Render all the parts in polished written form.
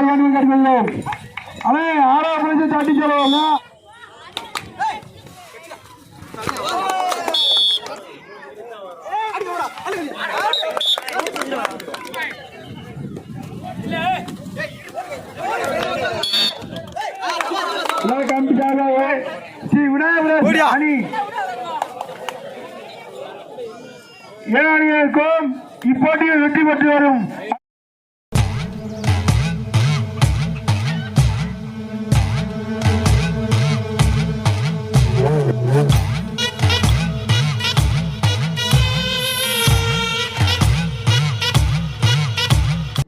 வேண்டும் கேட்கிறோம். அண்ணே ஆறாவது தட்டி சொல்லுவாங்க. ஸ்ரீ விநாயகர் அணி ஏழு அணிகளுக்கும் இப்போட்டியில் வெற்றி பெற்று வரும்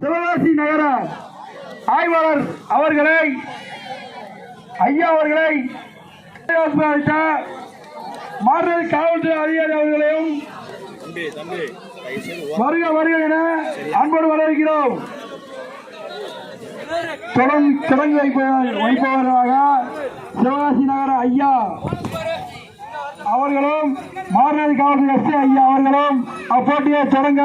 சிவகாசி நகர ஆய்வாளர் அவர்களை ஐயா அவர்களை மாநில காவல்துறை அதிகாரி அவர்களையும் வருக வருக என அன்போடு வரவேற்கிறோம். தொடங்கி வைப்பவர்களாக சிவகாசி நகர ஐயா அவர்களும் மாநில காவல்துறை எஸ்ஐ ஐயா அவர்களும் அப்போட்டியை தொடங்க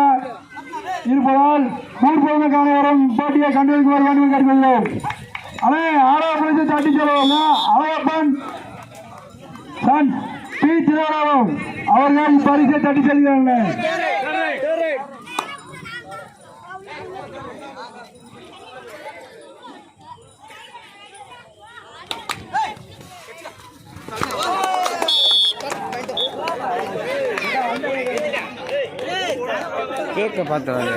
இருப்பதால் ஊர் பொதுமக்கள் அனைவரும் போட்டியை கண்டுபிடிக்க வர வேண்டும் கேட்டுக்கொள்கிறோம். அண்ணே ஆறாவது தட்டி சொல்லுவாங்க. அழகப்பன் சன் பி திருவண்ணாமம் அவர்கள் பரிசை தட்டி செல்கிறார்கள். கேட்க பார்த்தவங்க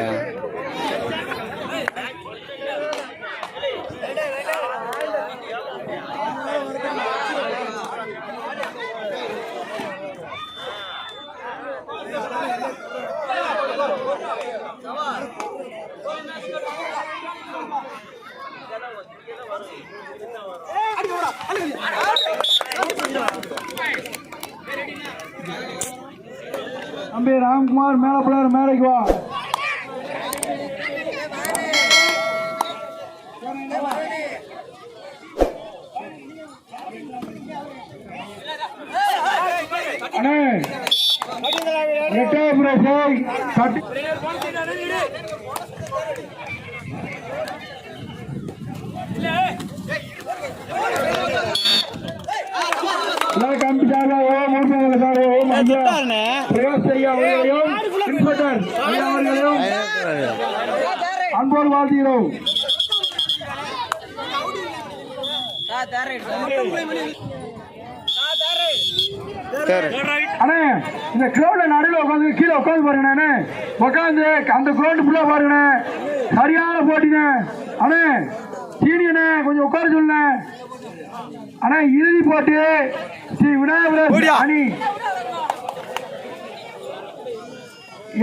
தம்பி ராம்குமார் மேல பிள்ளையார் மேலைக்கு வா. அண்ணே அன்போடு வாழ்த்துகிறோம். அண்ணே இந்த கிரௌண்ட்ல நடுவில் உட்காந்து கீழே உட்காந்து பாருங்கண்ணே. உட்காந்து அந்த கிரௌண்ட் ஃபுல்லா பாருங்கண்ணே. சரியான போட்டிண்ணே. அண்ணே சீனியண்ணே கொஞ்சம் உட்கார சொல்லுண்ணே. அண்ணா இறுதி போட்டி ஸ்ரீ விநாயகர் அணி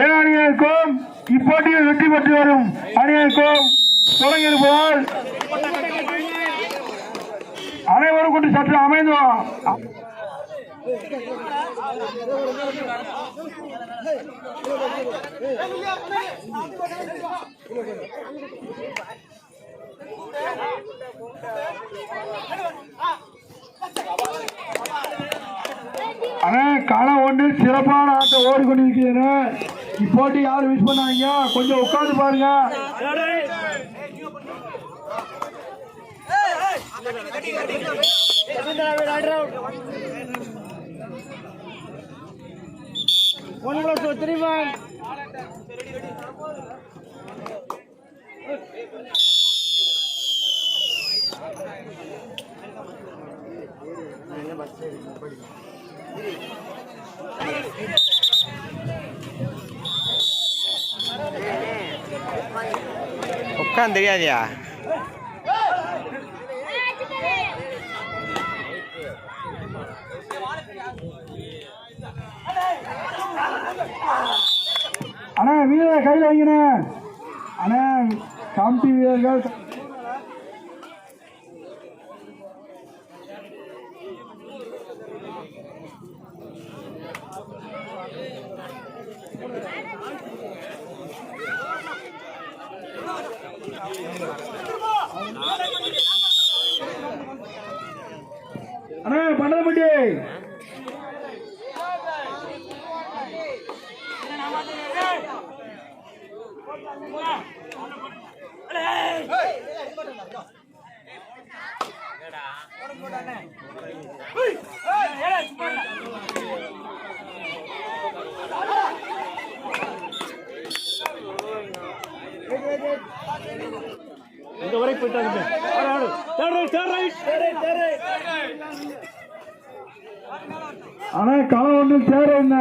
ஏழு அணிகளுக்கும் இப்போட்டியில் வெற்றி பெற்று வரும் அணிகளுக்கும் தொடங்கியிருப்பதால் அனைவரும் கொண்டு சற்று அமைந்தோம். களம் ஒன்று சிறப்பான ஆட்டம் ஓடிக்கொண்டிருக்கிறது. இப்போட்டி யாரும் மிஸ் பண்ணாங்க, கொஞ்சம் உட்கார்ந்து பாருங்க. உட்காந்து தெரியாதியா? அண்ணா வீரர் கையில் வைங்கண்ணே. அண்ணா கமிட்டி வீரர்கள் அண்ணா பண்ணப்பட்டி இந்த வரை போயிட்டாங்க. ஆனா களம் ஒன்று சேர என்ன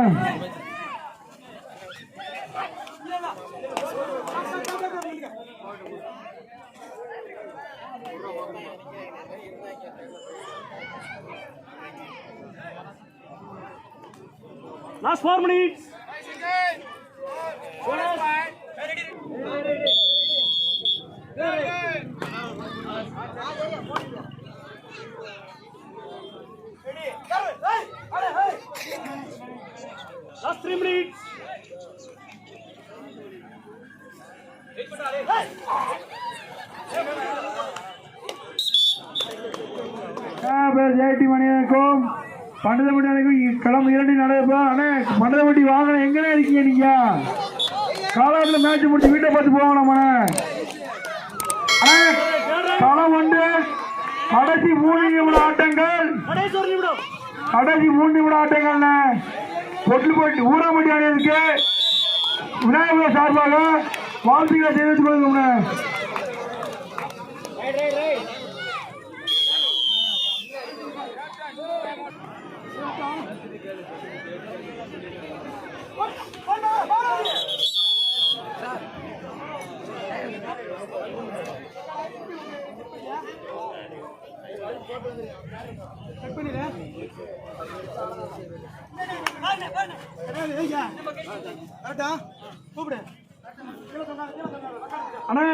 Last 4 minutes. Last 3 minutes. ஜெயட்டி மணியனுக்கும் பண்டதமட்டிக்கும் களம் 2 நடப்பா. அண்ணே பண்டதமட்டி வாங்கணும். எங்கனே இருக்கீங்க நீங்க? காலாட்டில் மேட்ச் முடிச்சு வீட்டை பார்த்து போவாங்க. களம் வந்து கடைசி 3 நிமிட ஆட்டங்கள். கடைசி 3 நிமிட ஆட்டங்கள்ண்ணே. பொட்டு ஊராமட்டி அணியதுக்கு விநாயகர் சார்பாக வாழ்த்துக்களை தெரிவித்துக் கொள்ளுங்க. அண்ணே